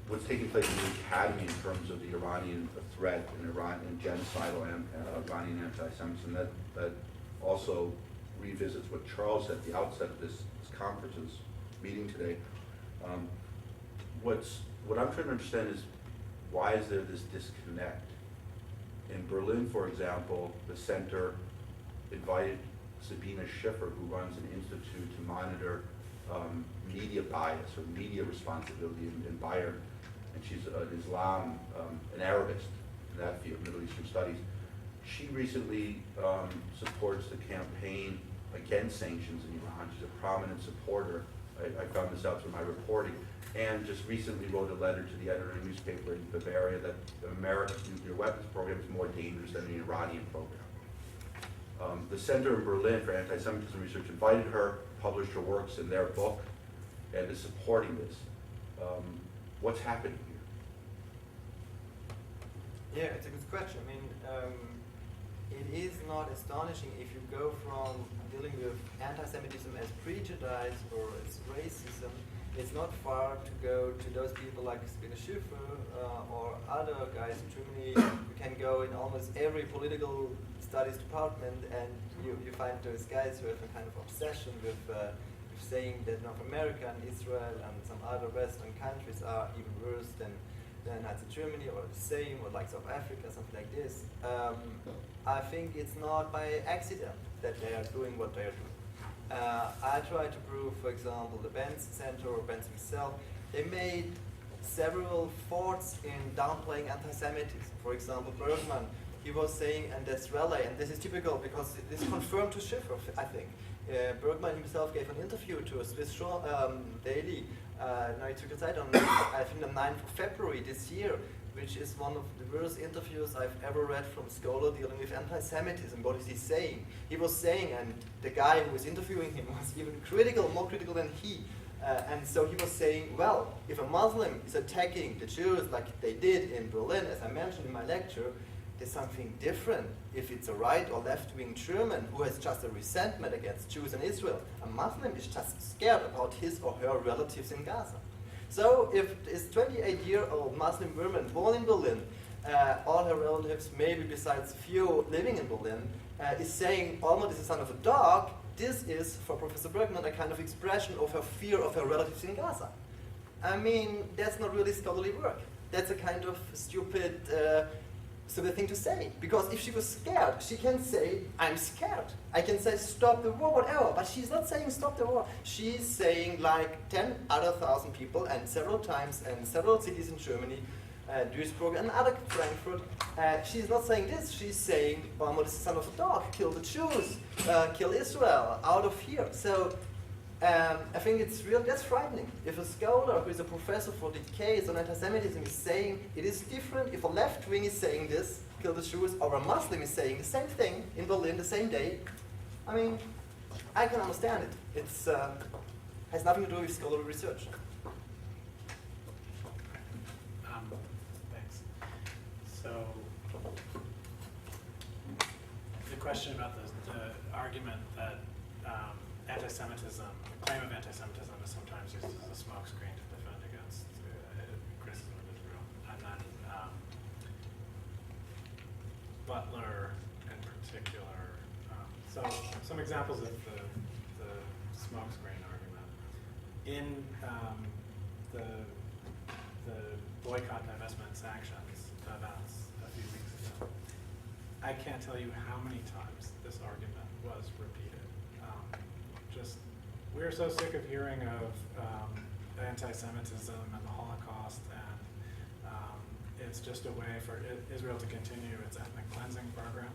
what's taking place in the academy in terms of the Iranian threat and genocidal Iranian anti-Semitism, that also revisits what Charles said at the outset of this conference, meeting today. What I'm trying to understand is, why is there this disconnect? In Berlin, for example, the center invited Sabina Schiffer, who runs an institute to monitor media bias or media responsibility in Bayern, and she's an Islam, an Arabist in that field, Middle Eastern studies. She recently supports the campaign against sanctions in Iran. She's a prominent supporter. I found this out through my reporting, and just recently wrote a letter to the editor of a newspaper in Bavaria that America's nuclear weapons program is more dangerous than the Iranian program. The Center in Berlin for Anti-Semitism Research invited her, published her works in their book, and is supporting this. What's happening here? Yeah, it's a good question. I mean, it is not astonishing if you go from dealing with anti-Semitism as prejudice or as racism. It's not far to go to those people like Sabina Schiffer or other guys in Germany. You can go in almost every political studies department, and you find those guys who have a kind of obsession with saying that North America and Israel and some other Western countries are even worse than Nazi Germany, or the same, or like South Africa, something like this. I think it's not by accident that they are doing what they are doing. I try to prove, for example, the Benz Center or Benz himself, they made several thoughts in downplaying anti-Semitism. For example, Bergman, he was saying, and that's relay, and this is typical because it is confirmed to Schiffer, I think. Bergman himself gave an interview to a Swiss daily, Neue Zürcher Zeitung, I think the 9th of February this year, which is one of the worst interviews I've ever read from a scholar dealing with anti-Semitism. What is he saying? He was saying, and the guy who was interviewing him was even critical, more critical than he. And so he was saying, well, if a Muslim is attacking the Jews like they did in Berlin, as I mentioned in my lecture, there's something different if it's a right or left-wing German who has just a resentment against Jews in Israel. A Muslim is just scared about his or her relatives in Gaza. So if this 28-year-old Muslim woman born in Berlin, all her relatives, maybe besides few living in Berlin, is saying Almond is the son of a dog, this is, for Professor Bergman, a kind of expression of her fear of her relatives in Gaza. I mean, that's not really scholarly work. That's a kind of stupid thing to say. Because if she was scared, she can say, I'm scared. I can say, stop the war, whatever. But she's not saying stop the war. She's saying like 10,000 people, and several times, and several cities in Germany, Duisburg and other Frankfurt, she's not saying this. She's saying, Muhammad is the son of a dog, kill the Jews, kill Israel, out of here. So I think it's real, that's frightening. If a scholar who is a professor for decades on anti-Semitism is saying it is different, if a left wing is saying this, kill the Jews, or a Muslim is saying the same thing in Berlin the same day, I mean, I can understand it. It's has nothing to do with scholarly research. Thanks. So, the question about the argument that anti-Semitism, the claim of anti-Semitism is sometimes used as a smokescreen to defend against criticism of Israel. And then Butler in particular. So some examples of the smokescreen argument. In the boycott, divestment, sanctions events a few weeks ago, I can't tell you how many times this argument was repeated. We're so sick of hearing of anti-Semitism and the Holocaust, and it's just a way for Israel to continue its ethnic cleansing program.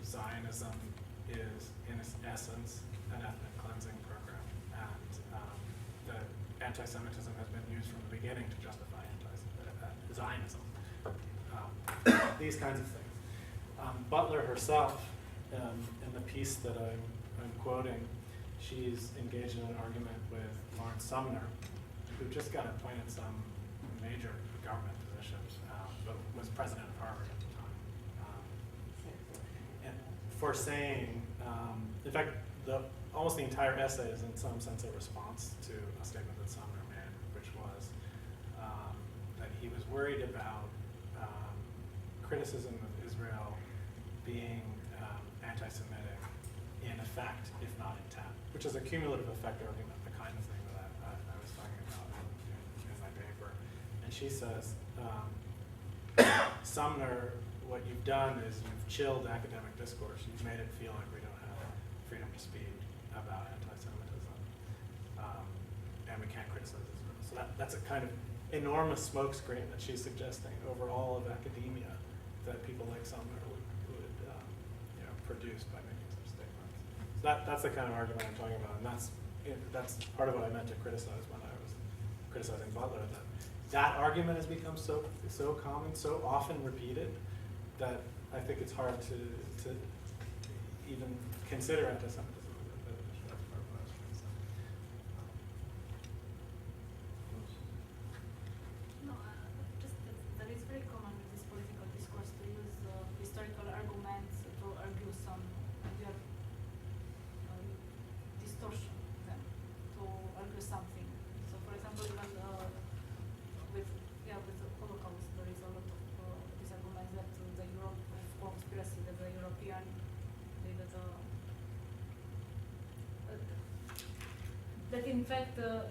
Zionism is, in its essence, an ethnic cleansing program, and the anti-Semitism has been used from the beginning to justify Zionism. These kinds of things. Butler herself, in the piece that I'm quoting, she's engaged in an argument with Lawrence Sumner, who just got appointed some major government positions, but was president of Harvard at the time. And for saying, in fact, almost the entire essay is in some sense a response to a statement that Sumner made, which was, he was worried about criticism of Israel being anti-Semitic in effect, if not intent, which is a cumulative effect argument, the kind of thing that I was talking about in my paper. And she says, Sumner, what you've done is you've chilled academic discourse. You've made it feel like we don't have freedom to speak about anti-Semitism, and we can't criticize Israel. So that's a kind of enormous smokescreen that she's suggesting over all of academia that people like Sumner would produce by making such statements. So that's the kind of argument I'm talking about, and that's part of what I meant to criticize when I was criticizing Butler. That argument has become so common, so often repeated, that I think it's hard to even consider anti-Semitism. That's part of what I was trying to say. No, just that it's very common with this political discourse to use historical arguments to argue some distortion, then, to argue something. So, for example, even with the Holocaust, there is a lot of these arguments that the Europe of conspiracy, that the European, that in fact the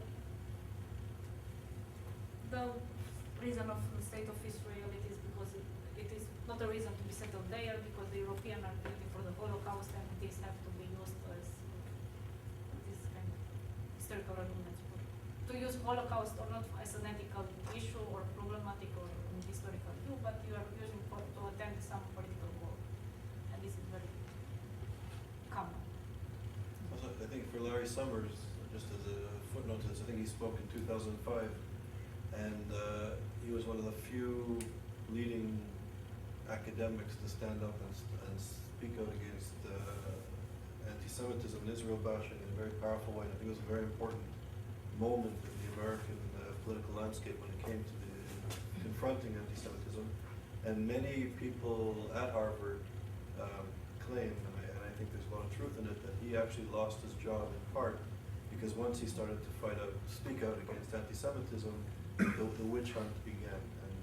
reason of the state of Israel because it is not a reason to be settled there, because the Europeans are guilty for the Holocaust, and these have to be used as this kind of historical arguments to use Holocaust or not as an ethical issue or problematic or an historical view, but you are using to attend some political goal, and this is very common. Also, I think for Larry Summers, just as a footnote to this, I think he spoke in 2005, and he was one of the few leading academics to stand up and speak out against anti-Semitism and Israel bashing in a very powerful way. And I think it was a very important moment in the American political landscape when it came to confronting anti-Semitism. And many people at Harvard claim, and I think there's a lot of truth in it, that he actually lost his job in part because once he started to speak out against anti-Semitism, the witch hunt began, and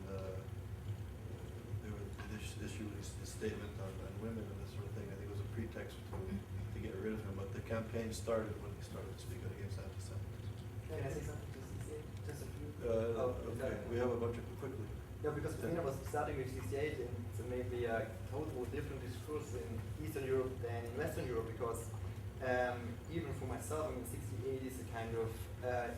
there was this issue, this statement on women and this sort of thing. I think it was a pretext to get rid of him, but the campaign started when he started to speak out against anti-Semitism. Can I say something just a few? Okay, we have a bunch of quickly. No, because Christina was starting with 68, and it's maybe a total different discourse in Eastern Europe than in Western Europe, because even for myself, I mean, 68 is a kind of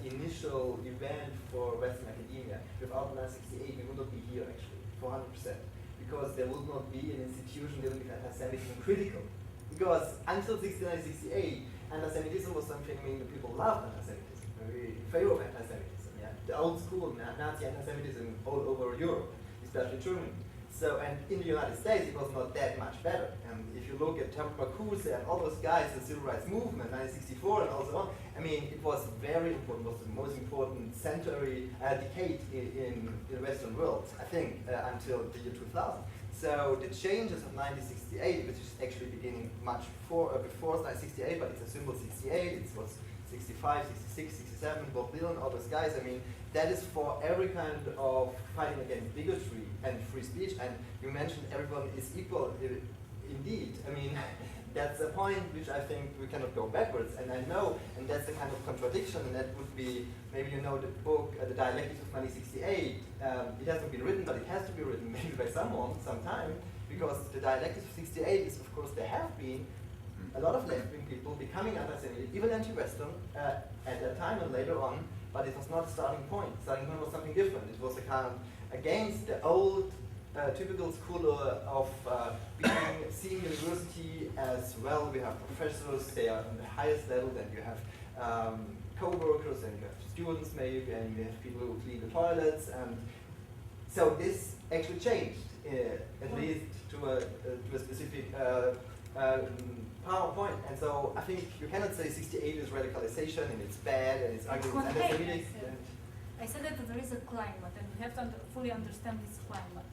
initial event for Western academia. Without 1968, we would not be here, actually, 400%, because there would not be an institution dealing with anti-Semitism critical. Because until 1968, anti-Semitism was something, I mean, the people loved anti-Semitism, very in favor of anti-Semitism, yeah? The old school Nazi anti-Semitism all over Europe, especially Germany. So, and in the United States, it was not that much better. And if you look at Herbert Marcuse and all those guys, the Civil Rights Movement, 1964 and all so on, I mean, it was very important, was the most important century, decade in the Western world, I think, until the year 2000. So the changes of 1968, which is actually beginning much before 1968, but it's a symbol 68, it was 65, 66, 67, Bob Dylan, all those guys, I mean, that is for every kind of fighting against bigotry and free speech. And you mentioned everyone is equal. Indeed, I mean, that's a point which I think we cannot go backwards. And I know, and that's the kind of contradiction, and that would be, maybe you know the book, The Dialectics of 1968. It hasn't been written, but it has to be written maybe by someone, sometime, because the Dialectics of 68 is, of course, there have been a lot of left-wing people becoming anti-Semitic, even anti-Western, at that time and later on, but it was not a starting point. Starting point was something different. It was a kind of against the old typical school of seeing university as, well, we have professors, they are on the highest level, then you have co-workers, and you have students maybe, and you have people who clean the toilets, and so this actually changed, at least to a specific PowerPoint. And so I think you cannot say 68 is radicalization and it's bad and it's ugly. I said that there is a climate, and we have to fully understand this climate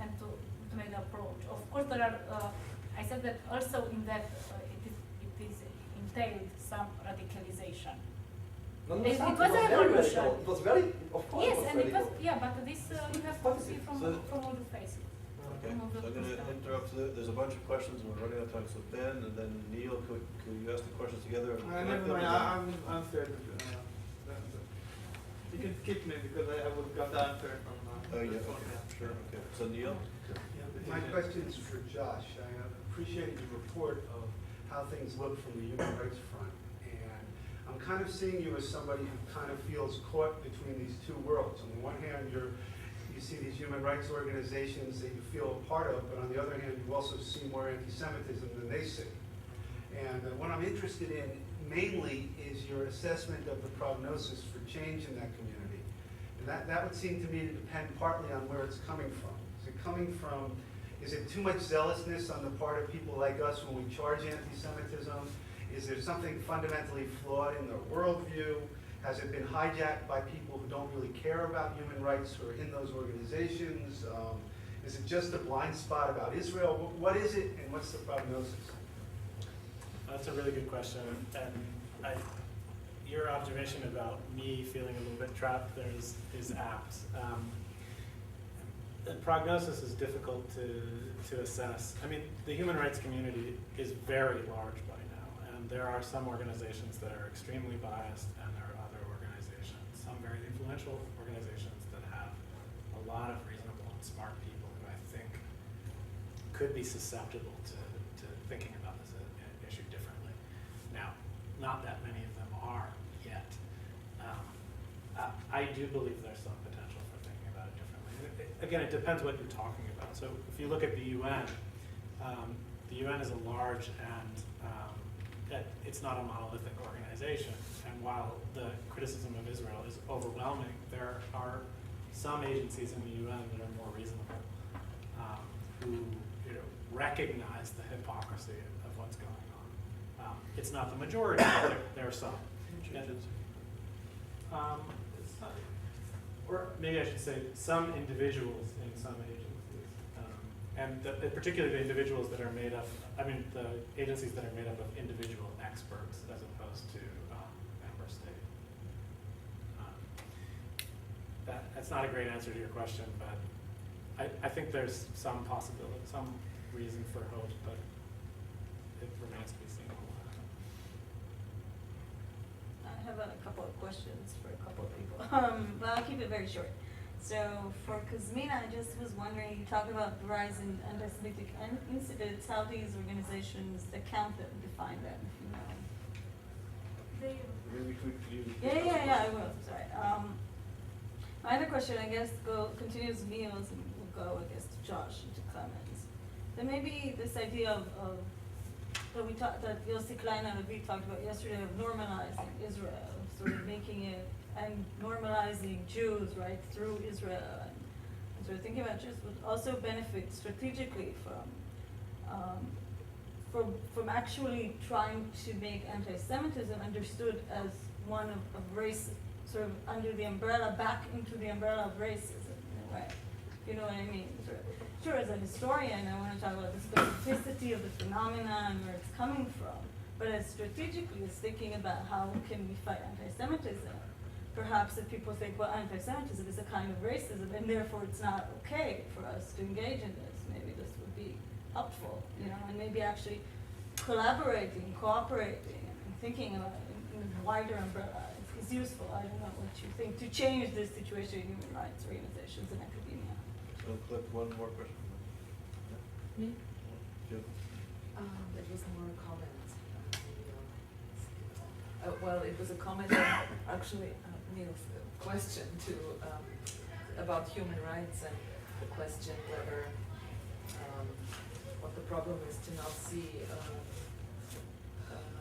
and to make the approach. Of course, there are. I said that also in that it is entailed some radicalization, No, It not. was a very revolution. radical. It was very, of course. Yes, it was and it was, radical. yeah, but this you have to see from all the faces. Okay, so I'm going to interrupt. There's a bunch of questions and we're running out of time. So Ben and then Neil, could you ask the questions together? and Never collect them? mind, I'm third. You can skip me because I would got the answer from. Oh, yeah, the phone, okay, sure, okay. So Neil? My question is for Josh. I appreciated your report of how things look from the human rights front. And I'm kind of seeing you as somebody who kind of feels caught between these two worlds. On the one hand, you see these human rights organizations that you feel a part of, but on the other hand, you also see more anti-Semitism than they see. And what I'm interested in mainly is your assessment of the prognosis for change in that community. And that would seem to me to depend partly on where it's coming from. Is it too much zealousness on the part of people like us when we charge anti-Semitism? Is there something fundamentally flawed in their worldview? Has it been hijacked by people who don't really care about human rights who are in those organizations? Is it just a blind spot about Israel? What is it, and what's the prognosis? That's a really good question, and your observation about me feeling a little bit trapped there is apt. The prognosis is difficult to assess. I mean, the human rights community is very large by now, and there are some organizations that are extremely biased, and there are other organizations, some very influential organizations that have a lot of reasonable and smart people who I think could be susceptible to thinking about this issue differently. Now, not that many of them are yet. I do believe there's some potential for thinking about it differently. Again, it depends what you're talking about. So if you look at the UN is a large and it's not a monolithic organization. And while the criticism of Israel is overwhelming, there are some agencies in the UN that are more reasonable, who recognize the hypocrisy of what's going on. It's not the majority, but there are some. Or maybe I should say some individuals in some agencies. And particularly the individuals that are made up, the agencies that are made up of individual experts as opposed to member state. That's not a great answer to your question, but I think there's some possibility, some reason for hope, but it remains to be seen. I have a couple of questions for a couple of people, but I'll keep it very short. So for Kuzmina, I just was wondering, you talk about the rise in anti-Semitic incidents, how these organizations account them, define them, if you know. Maybe could you? Yeah, I will, sorry. My other question, I guess, continues Neil's, and we'll go, I guess, to Josh and to comments. Then maybe this idea of that Yossi Klein and we talked about yesterday, of normalizing Israel, sort of making it, and normalizing Jews, right, through Israel, and sort of thinking about Jews would also benefit strategically from actually trying to make anti-Semitism understood as one of race, sort of under the umbrella, back into the umbrella of racism in a way. You know what I mean? Sure, as a historian, I want to talk about the specificity of the phenomenon and where it's coming from. But as strategically as thinking about how can we fight anti-Semitism, perhaps if people think, well, anti-Semitism is a kind of racism, and therefore it's not okay for us to engage in this, maybe this would be helpful, and maybe actually collaborating, cooperating, and thinking about it in a wider umbrella is useful. I don't know what you think, to change this situation in human rights organizations and academia. So collect one more question. Me? Jim? It was more a comment. Well, it was a comment on actually Neil's question about human rights and the question whether what the problem is to not see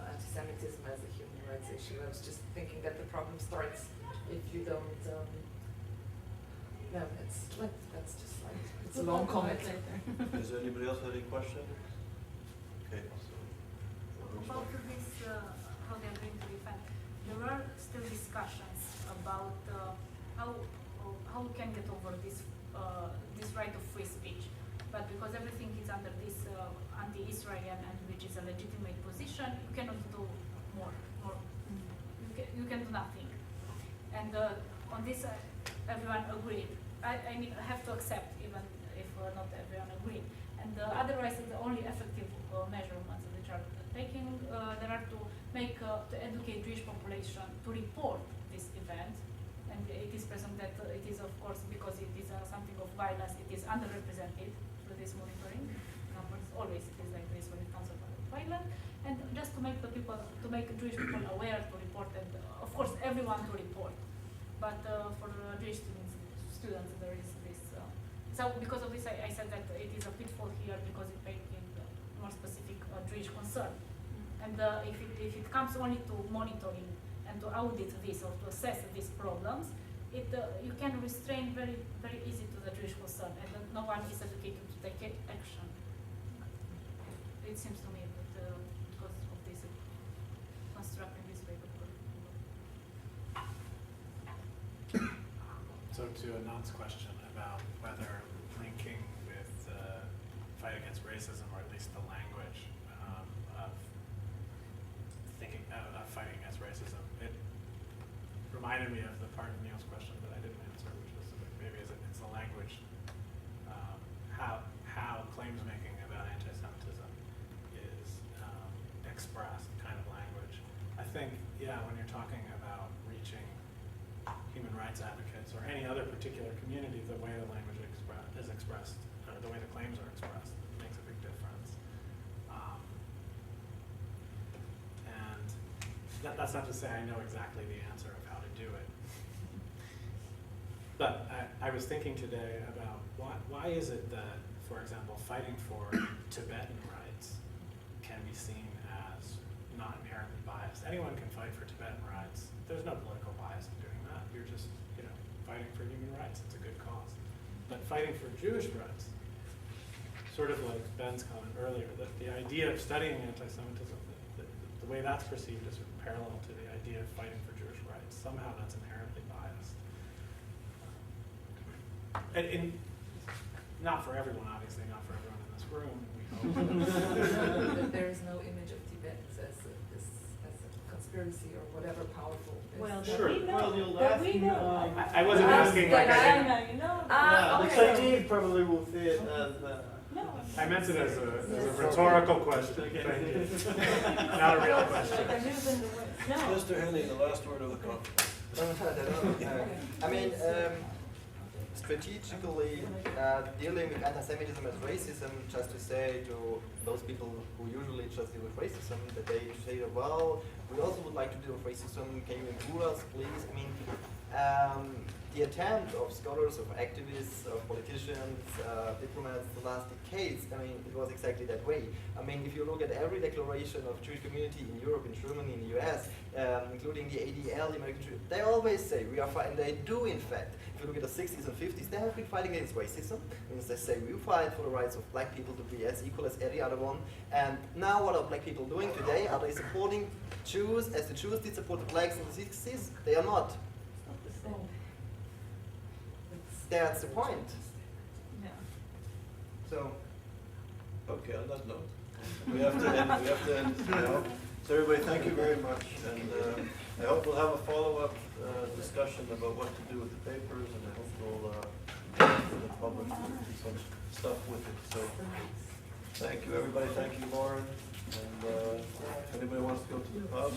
anti-Semitism as a human rights issue. I was just thinking that the problem starts if you don't. No, that's just like it's a long comment. Does anybody else have any question? Okay, so. About this, how they're going to defend, there are still discussions about how we can get over this right of free speech, but because everything is under this anti-Israel and which is a legitimate position, you cannot do more. You can do nothing. And on this, everyone agreed. I mean, I have to accept even if not everyone agreed. And otherwise, the only effective measurements which are taking, there are to make, to educate Jewish population to report this event. And it is present that it is, of course, because it is something of violence, it is underrepresented through this monitoring. Numbers always it is like this when it comes to violence. And just to make the people, to make Jewish people aware to report, and of course everyone to report. But for Jewish students there is this. So because of this, I said that it is a pitfall here because it makes it more specific Jewish concern. And if it comes only to monitoring and to audit this or to assess these problems, you can restrain very easy to the Jewish concern, and no one is educated to take action. It seems to me that because of this constructing this way. So to Anand's question about whether linking with the fight against racism, or at least the language of thinking of fighting against racism, it reminded me of the part of Neil's question that I didn't answer, which was maybe it's the language, how claims making about anti-Semitism is expressed, kind of language. I think, yeah, when you're talking about reaching human rights advocates or any other particular community, the way the language is expressed, or the way the claims are expressed, makes a big difference. And that's not to say I know exactly the answer of how to do it. But I was thinking today about why is it that, for example, fighting for Tibetan rights can be seen as not inherently biased. Anyone can fight for Tibetan rights. There's no political bias in doing that. You're just, fighting for human rights. It's a good cause. But fighting for Jewish rights, sort of like Ben's comment earlier, that the idea of studying anti-Semitism, the way that's perceived is parallel to the idea of fighting for Jewish rights. Somehow that's inherently biased. And not for everyone, obviously, not for everyone in this room, we hope. There is no image of Tibetans as a conspiracy or whatever powerful. Well, Sure. that we know. Well, you'll that ask we him, know. I wasn't asking like I didn't. China, you know. The Okay. Chinese probably will see it as No. I meant it as a rhetorical question. Thank you. Not a real question. Like I live in the West. No. Mr. Henley, the last word of the conference. I mean, strategically dealing with anti-Semitism as racism, just to say to those people who usually just deal with racism, that they say, well, we also would like to deal with racism, can you include us, please? I mean, the attempt of scholars, of activists, of politicians, diplomats the last decades, I mean, it was exactly that way. I mean, if you look at every declaration of Jewish community in Europe, in Germany, in the US, including the ADL, the American Jews, they always say we are fighting, they do in fact. If you look at the 60s and 50s, they have been fighting against racism. Means they say we fight for the rights of black people to be as equal as any other one. And now what are black people doing today? Are they supporting Jews as the Jews did support the blacks in the 60s? They are not. It's not the same. That's the point. Yeah. So, Okay, on that note, we have to end now. So everybody, thank you very much, and I hope we'll have a follow-up discussion about what to do with the papers, and I hope we'll the public will do some stuff with it. So thank you, everybody. Thank you, Lauren. And if anybody wants to go to the pub.